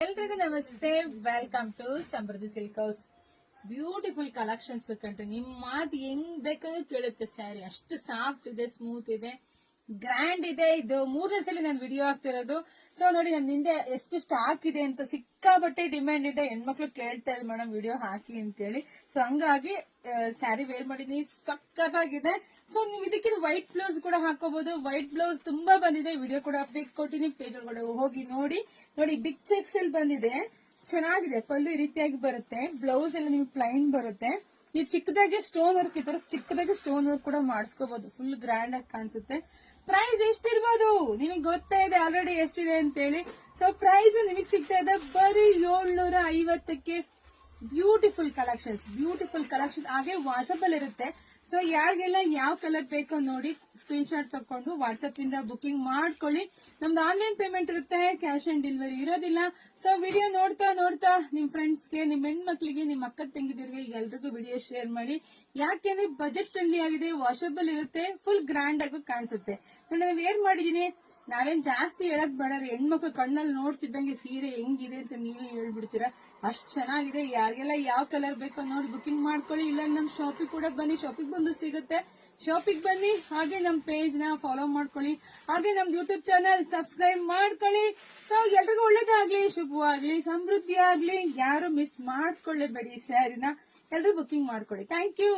ಎಲ್ರಿಗೂ ನಮಸ್ತೆ. Welcome to Samruddhi silk house. Beautiful collections ಕಂಡು ನಿಮ್ ಮಾತು ಹೆಂಗ್ ಬೇಕಾದ್ರೂ ಕೇಳುತ್ತೆ. ಸ್ಯಾರಿ ಅಷ್ಟು ಸಾಫ್ಟ್ ಇದೆ, ಸ್ಮೂತ್ ಇದೆ, ಗ್ರ್ಯಾಂಡ್ ಇದೆ. ಇದು ಮೂರನೇ ಸಲ ನಾನು ವಿಡಿಯೋ ಹಾಕ್ತಿರೋದು. ಸೊ ನೋಡಿ, ನನ್ನ ಹಿಂದೆ ಎಷ್ಟು ಸ್ಟಾಕ್ ಇದೆ ಅಂತ. ಸಿಕ್ಕಾಬಟ್ಟೆ ಡಿಮ್ಯಾಂಡ್ ಇದೆ, ಹೆಣ್ಮಕ್ಳು ಕೇಳ್ತಾ ಇದ್ರು ಮೇಡಮ್ ವಿಡಿಯೋ ಹಾಕಿ ಅಂತೇಳಿ. ಸೊ ಹಂಗಾಗಿ ಸ್ಯಾರಿ ವೇರ್ ಮಾಡಿದೀನಿ, ಸಕ್ಕತ್ತಾಗಿದೆ. ಸೊ ನೀವು ಇದಕ್ಕೆ ವೈಟ್ ಬ್ಲೌಸ್ ಕೂಡ ಹಾಕೋಬಹುದು. ವೈಟ್ ಬ್ಲೌಸ್ ತುಂಬಾ ಬಂದಿದೆ, ವಿಡಿಯೋ ಕೂಡ ಅಪ್ಡೇಟ್ ಕೊಟ್ಟಿನಿ. ಪೇಜ್ ಒಳಗಡೆ ಹೋಗಿ ನೋಡಿ. ಬಿಗ್ ಚೆಕ್ಸ್ ಅಲ್ಲಿ ಬಂದಿದೆ, ಚೆನ್ನಾಗಿದೆ. ಪಲ್ಲು ಈ ರೀತಿಯಾಗಿ ಬರುತ್ತೆ, ಬ್ಲೌಸ್ ಎಲ್ಲ ನಿಮ್ಗೆ ಪ್ಲೈನ್ ಬರುತ್ತೆ. ಈ ಚಿಕ್ಕದಾಗಿ ಸ್ಟೋನ್ ವರ್ಕ್ ಇದ್ರೆ ಚಿಕ್ಕದಾಗಿ ಸ್ಟೋನ್ ವರ್ಕ್ ಕೂಡ ಮಾಡಿಸ್ಕೋಬಹುದು. ಫುಲ್ ಗ್ರ್ಯಾಂಡ್ ಆಗಿ ಕಾಣಿಸುತ್ತೆ. ಪ್ರೈಸ್ ಎಷ್ಟಿರ್ಬೋದು ನಿಮಗೆ ಗೊತ್ತಾ ಇದೆ ಆಲ್ರೆಡಿ ಎಷ್ಟಿದೆ ಅಂತೇಳಿ. ಸೊ ಪ್ರೈಸ್ ನಿಮಗೆ ಸಿಗ್ತಾ ಇದೆ ಬರೀ 750ಕ್ಕೆ. ಬ್ಯೂಟಿಫುಲ್ ಕಲೆಕ್ಷನ್ಸ್ ಹಾಗೆ ವಾಷಬಲ್ ಇರುತ್ತೆ. ಸೊ ಯಾರಿಗೆಲ್ಲ ಯಾವ ಕಲರ್ ಬೇಕೋ ನೋಡಿ, ಸ್ಕ್ರೀನ್ ಶಾಟ್ ತಕೊಂಡು ವಾಟ್ಸ್ಆಪ್ ಇಂದ ಬುಕಿಂಗ್ ಮಾಡ್ಕೊಳ್ಳಿ. ನಮ್ದು ಆನ್ಲೈನ್ ಪೇಮೆಂಟ್ ಇರುತ್ತೆ, ಕ್ಯಾಶ್ ಆನ್ ಡೆಲಿವರಿ ಇರೋದಿಲ್ಲ. ಸೊ ವಿಡಿಯೋ ನೋಡ್ತಾ ನಿಮ್ ಫ್ರೆಂಡ್ಸ್ಗೆ, ನಿಮ್ ಹೆಣ್ಮಕ್ಳಿಗೆ, ನಿಮ್ ಅಕ್ಕ ತಂಗಿದರಿಗೆ ಎಲ್ರಿಗೂ ವಿಡಿಯೋ ಶೇರ್ ಮಾಡಿ. ಯಾಕೆಂದ್ರೆ ಬಜೆಟ್ ಫ್ರೆಂಡ್ಲಿ ಆಗಿದೆ, ವಾಷಬಲ್ ಇರುತ್ತೆ, ಫುಲ್ ಗ್ರ್ಯಾಂಡ್ ಆಗಿ ಕಾಣಿಸುತ್ತೆ. ನಾನು ವೇರ್ ಮಾಡಿದೀನಿ, ನಾವೇನ್ ಜಾಸ್ತಿ ಹೇಳಕ್ ಬೇಡ್ರಿ. ಹೆಣ್ಮಕ್ಳು ಕಣ್ಣಲ್ಲಿ ನೋಡ್ತಿದ್ದಂಗೆ ಸೀರೆ ಹೆಂಗಿದೆ ಅಂತ ನೀವೇ ಹೇಳ್ಬಿಡ್ತೀರಾ, ಅಷ್ಟ್ ಚೆನ್ನಾಗಿದೆ. ಯಾರಿಗೆಲ್ಲ ಯಾವ ಕಲರ್ ಬೇಕೋ ನೋಡಿ ಬುಕಿಂಗ್ ಮಾಡ್ಕೊಳ್ಳಿ. ಇಲ್ಲ ನಮ್ ಶಾಪಿಗೆ ಕೂಡ ಬನ್ನಿ, ಶಾಪಿಗೆ ಬಂದು ಸಿಗುತ್ತೆ. ಶಾಪಿಗೆ ಬನ್ನಿ, ಹಾಗೆ ನಮ್ ಪೇಜ್ ನ ಫಾಲೋ ಮಾಡ್ಕೊಳ್ಳಿ, ಹಾಗೆ ನಮ್ದು ಯೂಟ್ಯೂಬ್ ಚಾನಲ್ ಸಬ್ಸ್ಕ್ರೈಬ್ ಮಾಡ್ಕೊಳ್ಳಿ. ಸೊ ಎಲ್ರಿಗೂ ಒಳ್ಳೇದಾಗ್ಲಿ, ಶುಭವಾಗ್ಲಿ, ಸಮೃದ್ಧಿ ಆಗ್ಲಿ. ಯಾರು ಮಿಸ್ ಮಾಡ್ಕೊಳ್ಳೇಬೇಡಿ ಸ್ಯಾರಿನ. ಎಲ್ರು ಬುಕಿಂಗ್ ಮಾಡ್ಕೊಳ್ಳಿ. Thank you.